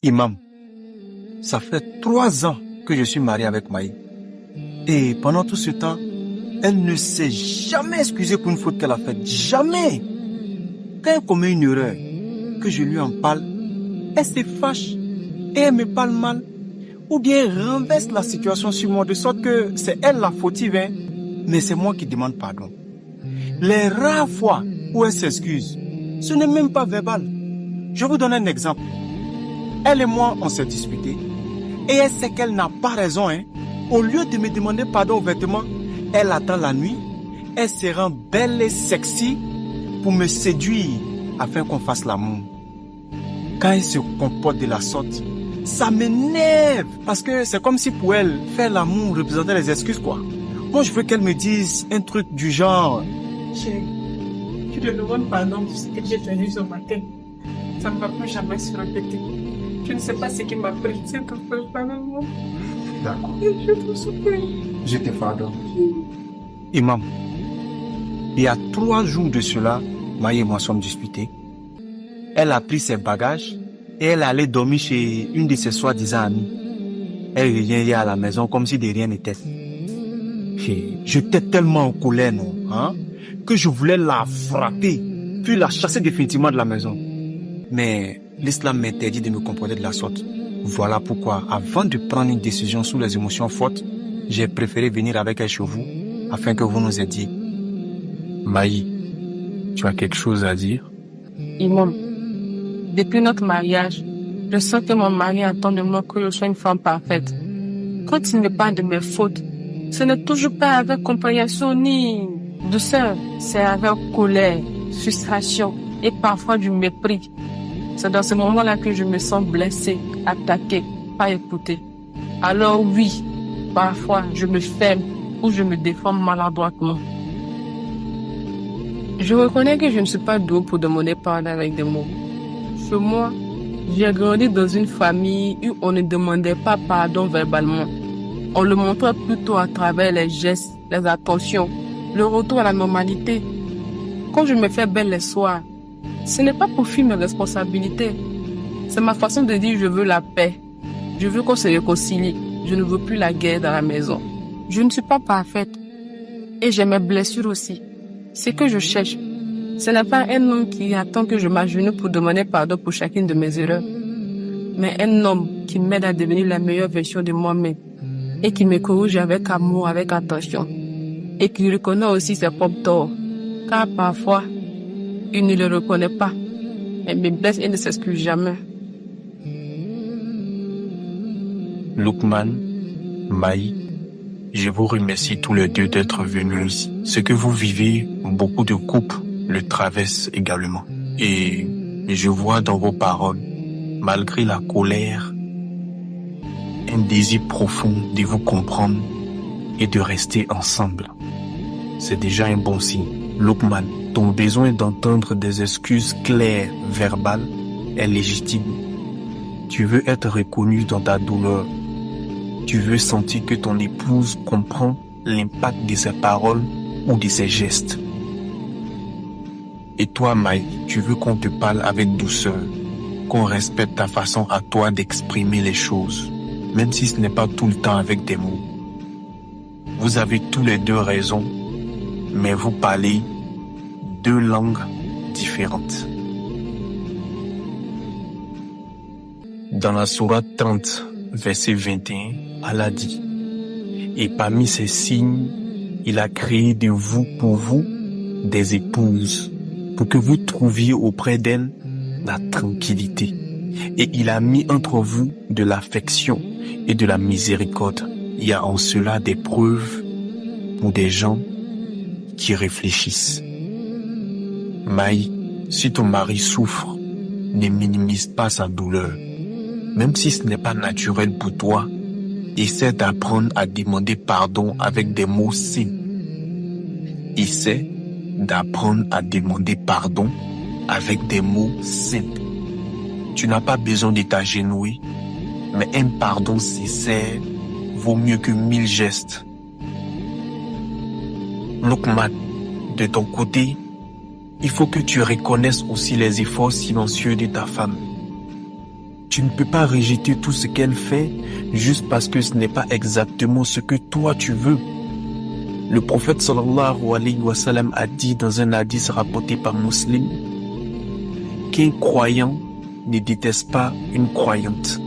Imam, ça fait 3 ans que je suis marié avec Maï. Et pendant tout ce temps, elle ne s'est jamais excusée pour une faute qu'elle a faite. Jamais. Quand elle commet une erreur, que je lui en parle, elle se fâche et elle me parle mal. Ou bien renverse la situation sur moi de sorte que c'est elle la fautive, hein, mais c'est moi qui demande pardon. Les rares fois où elle s'excuse, ce n'est même pas verbal. Je vous donne un exemple. Elle et moi, on s'est disputé et elle sait qu'elle n'a pas raison, hein. Au lieu de me demander pardon ouvertement, elle attend la nuit, elle se rend belle et sexy pour me séduire afin qu'on fasse l'amour. Quand elle se comporte de la sorte, ça m'énerve parce que c'est comme si pour elle, faire l'amour représentait les excuses, quoi. Moi, je veux qu'elle me dise un truc du genre... Chérie, tu te demandes pardon pour ce que j'ai fait ce matin. Ça ne va plus jamais se répéter. Tu ne sais pas ce qui m'a pris. C'est tout fait, pardonne-moi. D'accord. Je te supplie. Je te pardonne. Imam, il y a 3 jours de cela, Maï et moi sommes disputés. Elle a pris ses bagages et elle allait dormir chez une de ses soi-disant amies. Elle revient hier à la maison comme si de rien n'était. J'étais tellement en colère, non, hein, que je voulais la frapper, puis la chasser définitivement de la maison. Mais l'islam m'interdit de me comporter de la sorte. Voilà pourquoi, avant de prendre une décision sous les émotions fortes, j'ai préféré venir avec elle chez vous, afin que vous nous aidiez. Maï, tu as quelque chose à dire? Imam, depuis notre mariage, je sens que mon mari attend de moi que je sois une femme parfaite. Quand il me parle de mes fautes, ce n'est toujours pas avec compréhension ni douceur, c'est avec colère, frustration et parfois du mépris. C'est dans ce moment-là que je me sens blessée, attaquée, pas écoutée. Alors oui, parfois je me ferme ou je me défends maladroitement. Je reconnais que je ne suis pas douée pour demander pardon avec des mots. Chez moi, j'ai grandi dans une famille où on ne demandait pas pardon verbalement. On le montrait plutôt à travers les gestes, les attentions, le retour à la normalité. Quand je me fais belle les soirs, ce n'est pas pour fuir mes responsabilités. C'est ma façon de dire je veux la paix. Je veux qu'on se réconcilie. Je ne veux plus la guerre dans la maison. Je ne suis pas parfaite. Et j'ai mes blessures aussi. Ce que je cherche, ce n'est pas un homme qui attend que je m'agenouille pour demander pardon pour chacune de mes erreurs, mais un homme qui m'aide à devenir la meilleure version de moi-même et qui me corrige avec amour, avec attention et qui reconnaît aussi ses propres torts, car parfois, il ne le reconnaît pas, mais me blesse et ne s'excuse jamais. Lukman, Maï, je vous remercie tous les deux d'être venus ici. Ce que vous vivez, beaucoup de couples le traversent également. Et je vois dans vos paroles, malgré la colère, un désir profond de vous comprendre et de rester ensemble. C'est déjà un bon signe. Lukman, ton besoin d'entendre des excuses claires, verbales, est légitime. Tu veux être reconnu dans ta douleur. Tu veux sentir que ton épouse comprend l'impact de ses paroles ou de ses gestes. Et toi, Maï, tu veux qu'on te parle avec douceur, qu'on respecte ta façon à toi d'exprimer les choses, même si ce n'est pas tout le temps avec des mots. Vous avez tous les deux raison, mais vous parlez 2 langues différentes. Dans la sourate 30, verset 21, Allah dit, « Et parmi ces signes, il a créé de vous pour vous des épouses, pour que vous trouviez auprès d'elles la tranquillité. Et il a mis entre vous de l'affection et de la miséricorde. Il y a en cela des preuves pour des gens qui réfléchissent. » Maï, si ton mari souffre, ne minimise pas sa douleur. Même si ce n'est pas naturel pour toi, essaie d'apprendre à demander pardon avec des mots simples. Essaie d'apprendre à demander pardon avec des mots simples. Tu n'as pas besoin de t'agenouiller, mais un pardon sincère vaut mieux que 1000 gestes. Lukman, de ton côté, il faut que tu reconnaisses aussi les efforts silencieux de ta femme. Tu ne peux pas rejeter tout ce qu'elle fait juste parce que ce n'est pas exactement ce que toi tu veux. Le prophète sallallahu alayhi wa sallam a dit dans un hadith rapporté par Muslim qu'un croyant ne déteste pas une croyante.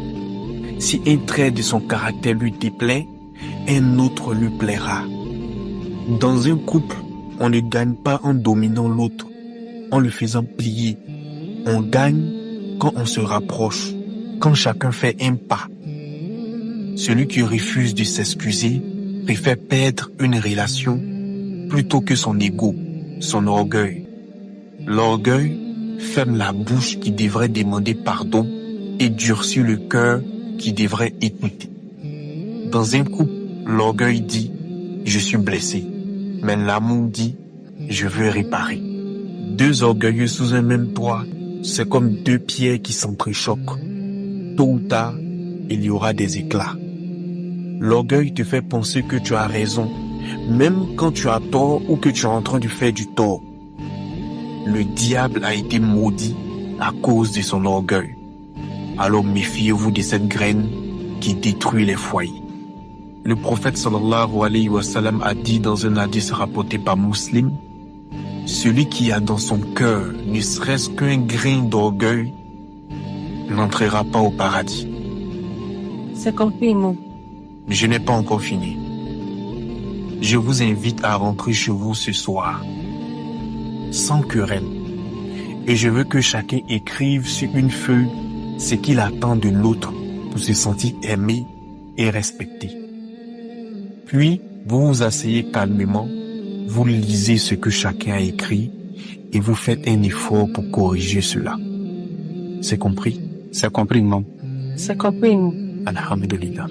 Si un trait de son caractère lui déplaît, un autre lui plaira. Dans un couple, on ne gagne pas en dominant l'autre, en le faisant plier. On gagne quand on se rapproche, quand chacun fait un pas. Celui qui refuse de s'excuser préfère perdre une relation plutôt que son ego, son orgueil. L'orgueil ferme la bouche qui devrait demander pardon et durcit le cœur qui devrait écouter. Dans un couple, l'orgueil dit « je suis blessé », mais l'amour dit « je veux réparer ». Deux orgueilleux sous un même toit, c'est comme deux pierres qui s'entrechoquent. Tôt ou tard, il y aura des éclats. L'orgueil te fait penser que tu as raison, même quand tu as tort ou que tu es en train de faire du tort. Le diable a été maudit à cause de son orgueil. Alors méfiez-vous de cette graine qui détruit les foyers. Le prophète sallallahu alayhi wa sallam a dit dans un hadith rapporté par Muslim, celui qui a dans son cœur ne serait-ce qu'un grain d'orgueil n'entrera pas au paradis. C'est compris, mon. Je n'ai pas encore fini. Je vous invite à rentrer chez vous ce soir, sans querelle. Et je veux que chacun écrive sur une feuille ce qu'il attend de l'autre pour se sentir aimé et respecté. Puis, vous vous asseyez calmement, vous lisez ce que chacun a écrit et vous faites un effort pour corriger cela. C'est compris? C'est compris, maman. C'est compris, mon. Alhamdulillah.